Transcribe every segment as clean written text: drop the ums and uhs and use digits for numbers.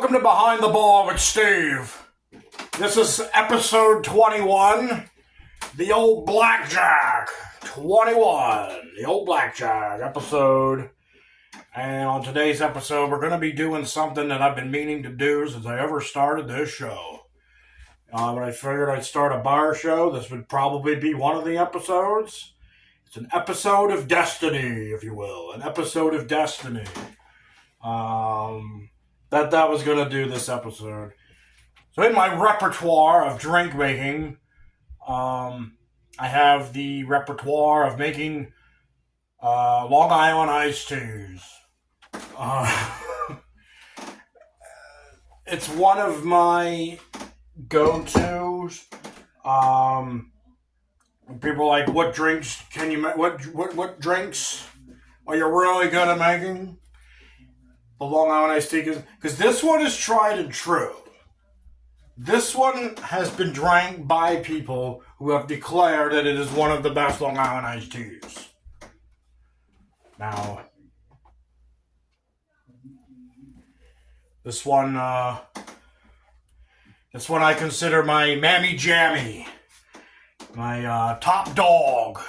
Welcome to Behind the Bar with Steve. This is episode 21, the old blackjack. 21, the old blackjack episode. And on today's episode, we're going to be doing something that I've been meaning to do since I ever started this show. When I figured I'd start a bar show, this would probably be one of the episodes. It's an episode of destiny, if you will. An episode of destiny. That was going to do this episode. So in my repertoire of drink making, I have the repertoire of making Long Island iced teas. It's one of my go-tos. People are like, what drinks can you make? What drinks are you really good at making? The Long Island iced tea, because this one is tried and true. This one has been drank by people who have declared that it is one of the best Long Island iced teas. Now, this one I consider my Mammy Jammy, my top dog,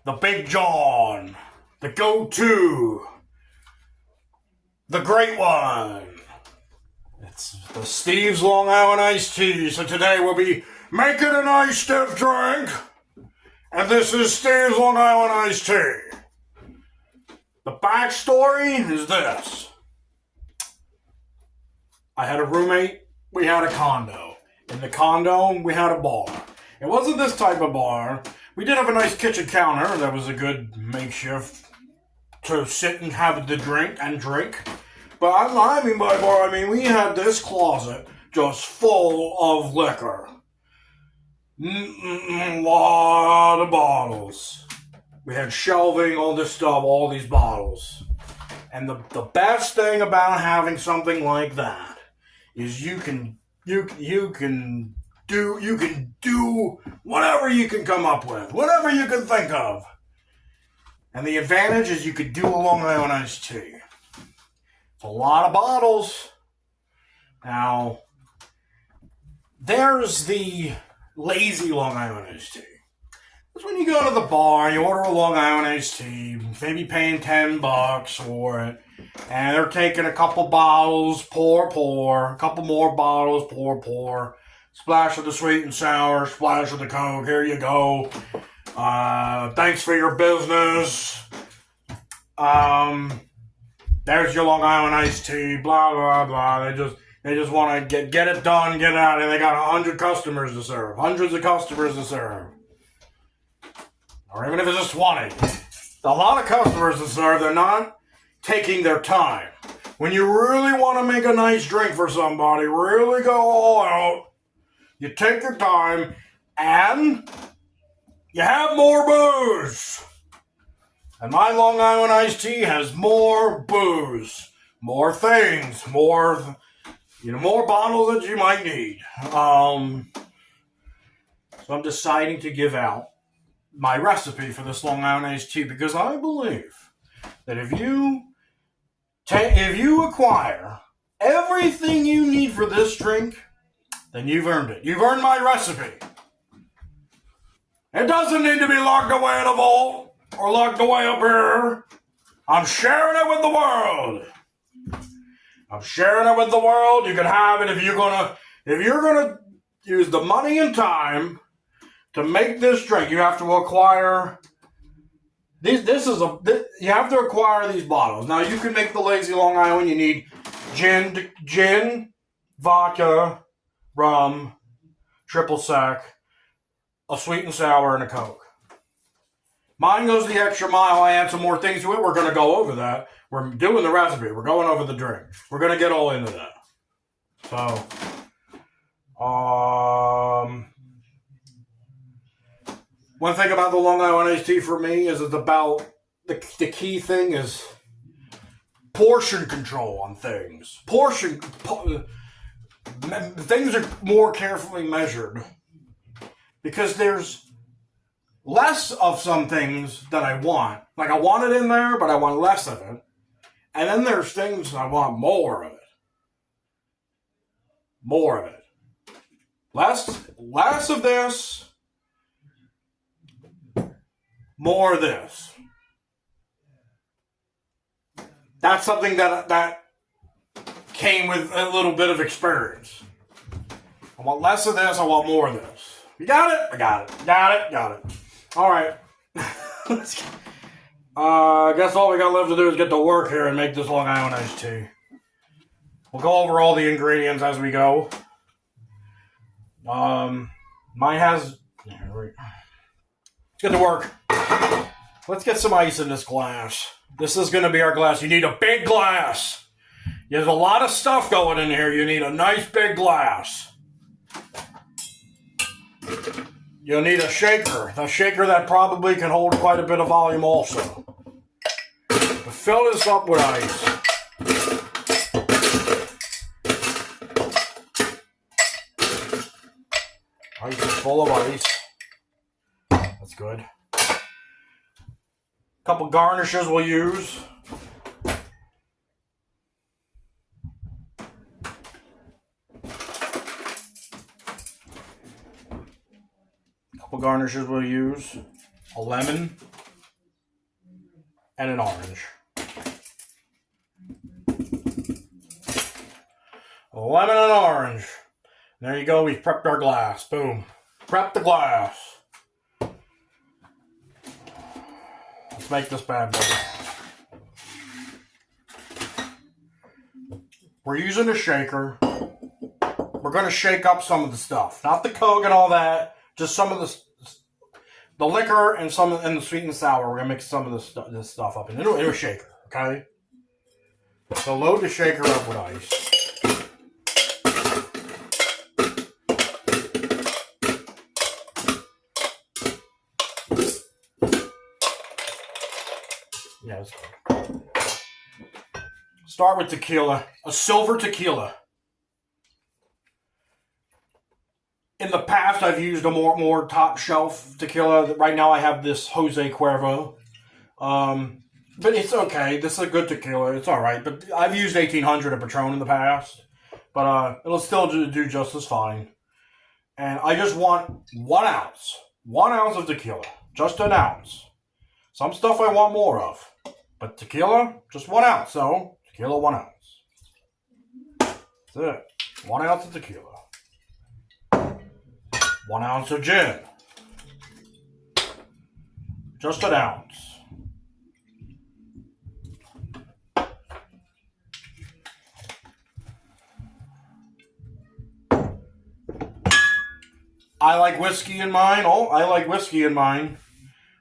the Big John. The go-to, the great one. It's the Steve's Long Island iced tea. So today we'll be making a nice stiff drink. And this is Steve's Long Island iced tea. The backstory is this. I had a roommate. We had a condo. In the condo, we had a bar. It wasn't this type of bar. We did have a nice kitchen counter. That was a good makeshift to sit and have the drink. But I mean by bar, we had this closet just full of liquor. A lot of bottles. We had shelving, all this stuff, all these bottles. And the best thing about having something like that is you can do whatever you can come up with, whatever you can think of. And the advantage is you could do a Long Island iced tea. It's a lot of bottles. Now, there's the lazy Long Island iced tea. That's when you go to the bar, you order a Long Island iced tea, maybe paying $10 for it, and they're taking a couple bottles, pour, a couple more bottles, pour, splash of the sweet and sour, splash of the Coke, here you go. Thanks for your business. There's your Long Island iced tea, blah, blah, blah. They just want to get it done, get out, and they got 100 customers to serve, hundreds of customers to serve. Or even if it's just 20. A lot of customers to serve, they're not taking their time. When you really want to make a nice drink for somebody, really go all out, you take your time, and you have more booze. And my Long Island iced tea has more booze, more things, more bottles that you might need. So I'm deciding to give out my recipe for this Long Island iced tea because I believe that if you acquire everything you need for this drink, then you've earned it. You've earned my recipe. It doesn't need to be locked away in a vault or locked away up here. I'm sharing it with the world. You can have it if you're gonna use the money and time to make this drink. You have to acquire you have to acquire these bottles. Now you can make the lazy Long Island. You need gin, vodka, rum, triple sec, a sweet and sour, and a Coke. Mine goes the extra mile. I add some more things to it. We're going to go over that. We're doing the recipe. We're going over the drink. We're going to get all into that. So, one thing about the Long Island iced tea for me is it's about, the key thing is portion control on things. Things are more carefully measured because there's less of some things that I want. Like I want it in there, but I want less of it. And then there's things I want more of it. More of it. Less of this, more of this. That's something that came with a little bit of experience. I want less of this, I want more of this. You got it? I got it. Got it. All right. I guess all we got left to do is get to work here and make this Long Island iced tea. We'll go over all the ingredients as we go. Mine has... Let's get to work. Let's get some ice in this glass. This is going to be our glass. You need a big glass. There's a lot of stuff going in here. You need a nice big glass. You'll need a shaker. A shaker that probably can hold quite a bit of volume also. To fill this up with ice. Ice is full of ice. That's good. A couple garnishes we'll use. Garnishes we'll use a lemon and an orange. A lemon and an orange. There you go, we've prepped our glass. Boom. Prep the glass. Let's make this bad boy. We're using a shaker. We're going to shake up some of the stuff. Not the Coke and all that. Just some of the liquor and the sweet and sour. We're gonna mix some of this stuff up in a shaker. Okay. So load the shaker up with ice. Yeah, that's good. Start with tequila. A silver tequila. In the past, I've used a more top shelf tequila. Right now, I have this Jose Cuervo. But it's okay. This is a good tequila. It's all right. But I've used 1800 of Patron in the past. But it'll still do just as fine. And I just want 1 ounce. 1 ounce of tequila. Just an ounce. Some stuff I want more of. But tequila, just 1 ounce. So, tequila, 1 ounce. That's it. 1 ounce of tequila. 1 ounce of gin. Just an ounce. I like whiskey in mine. Oh, I like whiskey in mine.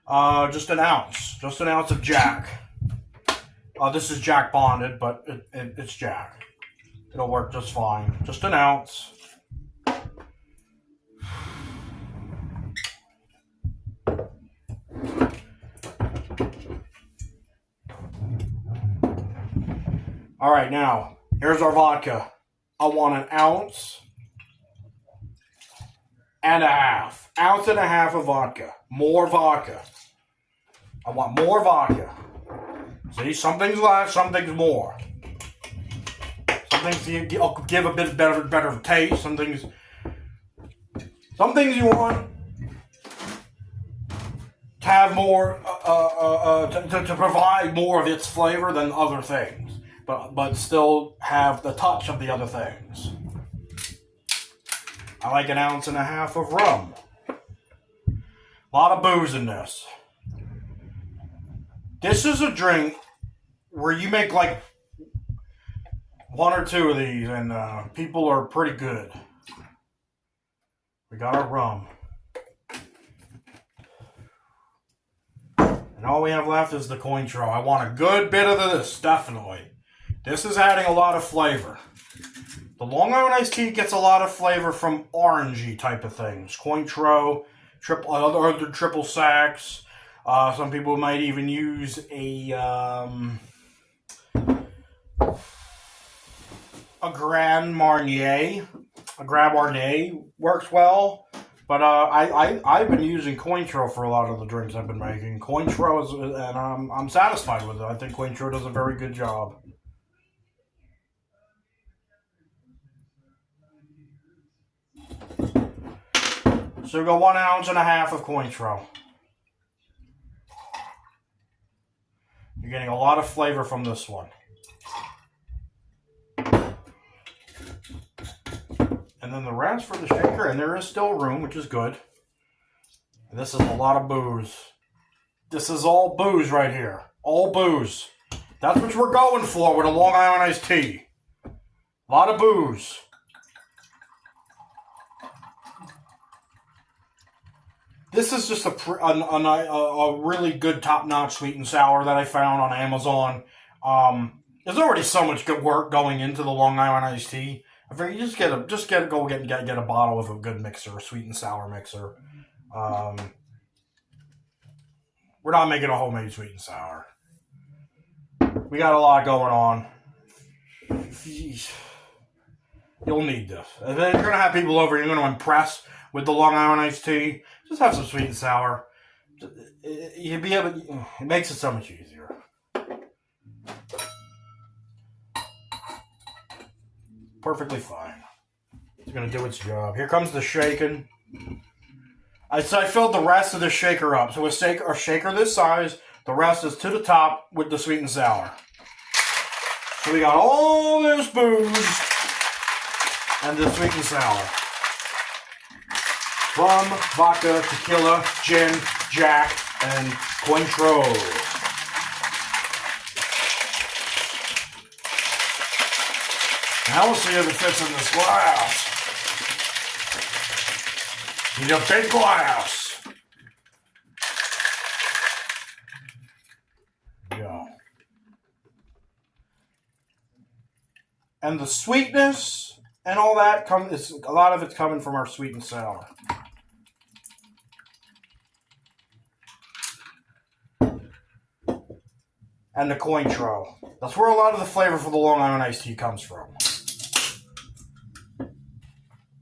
Just an ounce. Just an ounce of Jack. This is Jack bonded, but it's Jack. It'll work just fine. Just an ounce. All right, now, here's our vodka. I want 1 ounce and a half. 1.5 ounces of vodka. More vodka. I want more vodka. See, some things less, some things more. Some things give a bit better taste. Some things you want to have more, to provide more of its flavor than other things. But still have the touch of the other things. I like 1.5 ounces of rum. A lot of booze in this. This is a drink where you make like 1 or 2 of these and people are pretty good. We got our rum. And all we have left is the Cointreau. I want a good bit of this, definitely. This is adding a lot of flavor. The Long Island iced tea gets a lot of flavor from orangey type of things. Cointreau, other triple sacks. Some people might even use a Grand Marnier. A Grand Marnier works well. But I've been using Cointreau for a lot of the drinks I've been making. Cointreau is, and I'm satisfied with it. I think Cointreau does a very good job. So we got 1.5 ounces of Cointreau. You're getting a lot of flavor from this one. And then the rest for the shaker, and there is still room, which is good. And this is a lot of booze. This is all booze right here. All booze. That's what we're going for with a Long Island iced tea. A lot of booze. This is just a really good top-notch sweet and sour that I found on Amazon. There's already so much good work going into the Long Island iced tea. I figure you get a bottle of a good mixer, a sweet and sour mixer. We're not making a homemade sweet and sour. We got a lot going on. You'll need this. And then you're gonna have people over. You're gonna impress with the Long Island iced tea. Just have some sweet and sour. You'll be able. It makes it so much easier. Perfectly fine. It's going to do its job. Here comes the shaking. I filled the rest of the shaker up. So a shaker this size, the rest is to the top with the sweet and sour. So we got all this booze and the sweet and sour. Rum, vodka, tequila, gin, Jack, and Cointreau. Now we'll see if it fits in this glass. Need a big glass. There we go. And the sweetness and all that a lot of it's coming from our sweet and sour. And the Cointreau. That's where a lot of the flavor for the Long Island iced tea comes from.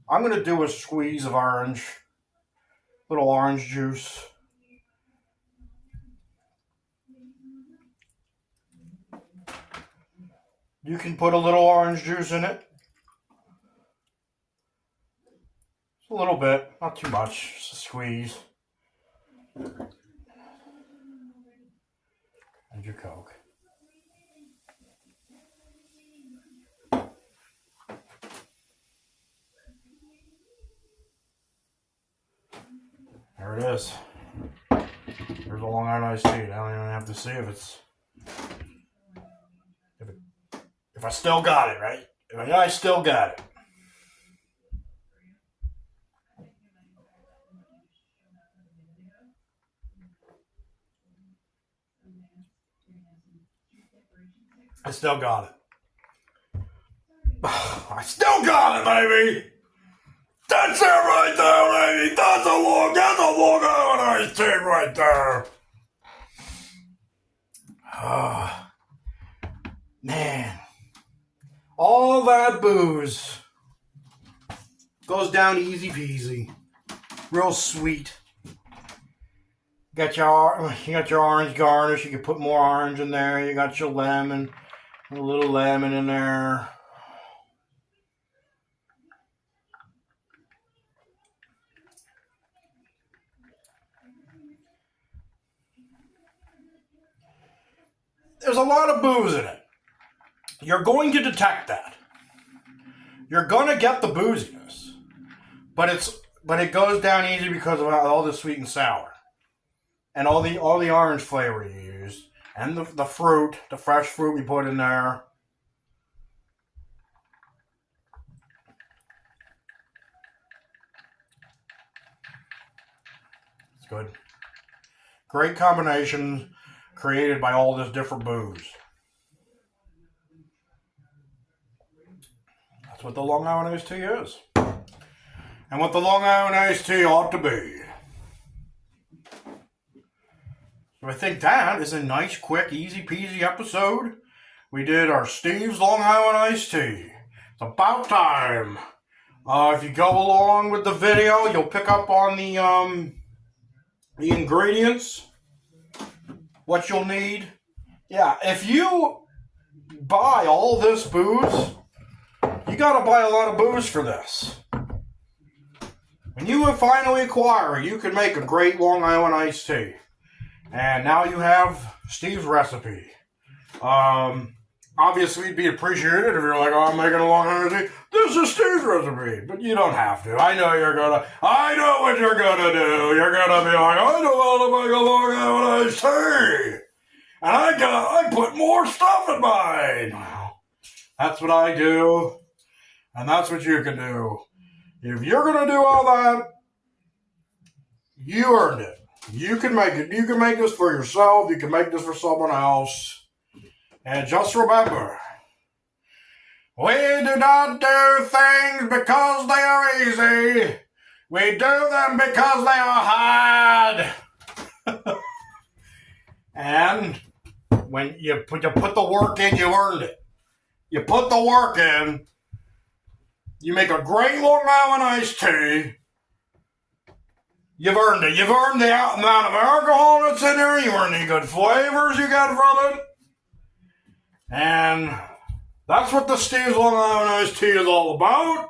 I'm going to do a squeeze of orange. Little orange juice. You can put a little orange juice in it. Just a little bit. Not too much. Just a squeeze. And your Coke. There it is. There's a Long Island iced tea. I don't even have to see if I still got it, right? I still got it. I still got it. I still got it, baby! That's it right there, baby! That's a Long Island iced tea right there! Man. All that booze goes down easy peasy. Real sweet. You got your orange garnish. You can put more orange in there. You got your lemon. A little lemon in there. There's a lot of booze in it. You're going to detect that. You're going to get the booziness. But it goes down easy because of all the sweet and sour. And all the orange flavor you use. And the fruit, the fresh fruit we put in there. It's good. Great combination created by all this different booze. That's what the Long Island iced tea is. And what the Long Island iced tea ought to be. So I think that is a nice, quick, easy peasy episode. We did our Steve's Long Island iced tea. It's about time If you go along with the video, you'll pick up on the ingredients, what you'll need. Yeah, if you buy all this booze, you gotta buy a lot of booze for this. When you finally acquire it, you can make a great Long Island iced tea. And now you have Steve's recipe. Obviously, it'd be appreciated if you're like, oh, I'm making a Long Island tea. This is Steve's recipe. But you don't have to. I know what you're gonna do. You're gonna be like, I know how to make a Long Island iced tea. And I put more stuff in mine. Well, that's what I do. And that's what you can do. If you're going to do all that, you earned it. You can make it. You can make this for yourself. You can make this for someone else. And just remember, we do not do things because they are easy. We do them because they are hard. And when you put the work in, you earned it. You put the work in, you make a great Long Island iced tea. You've earned it. You've earned the amount of alcohol that's in there. You earned the good flavors you got from it. And that's what the Steve's Long Island iced tea is all about.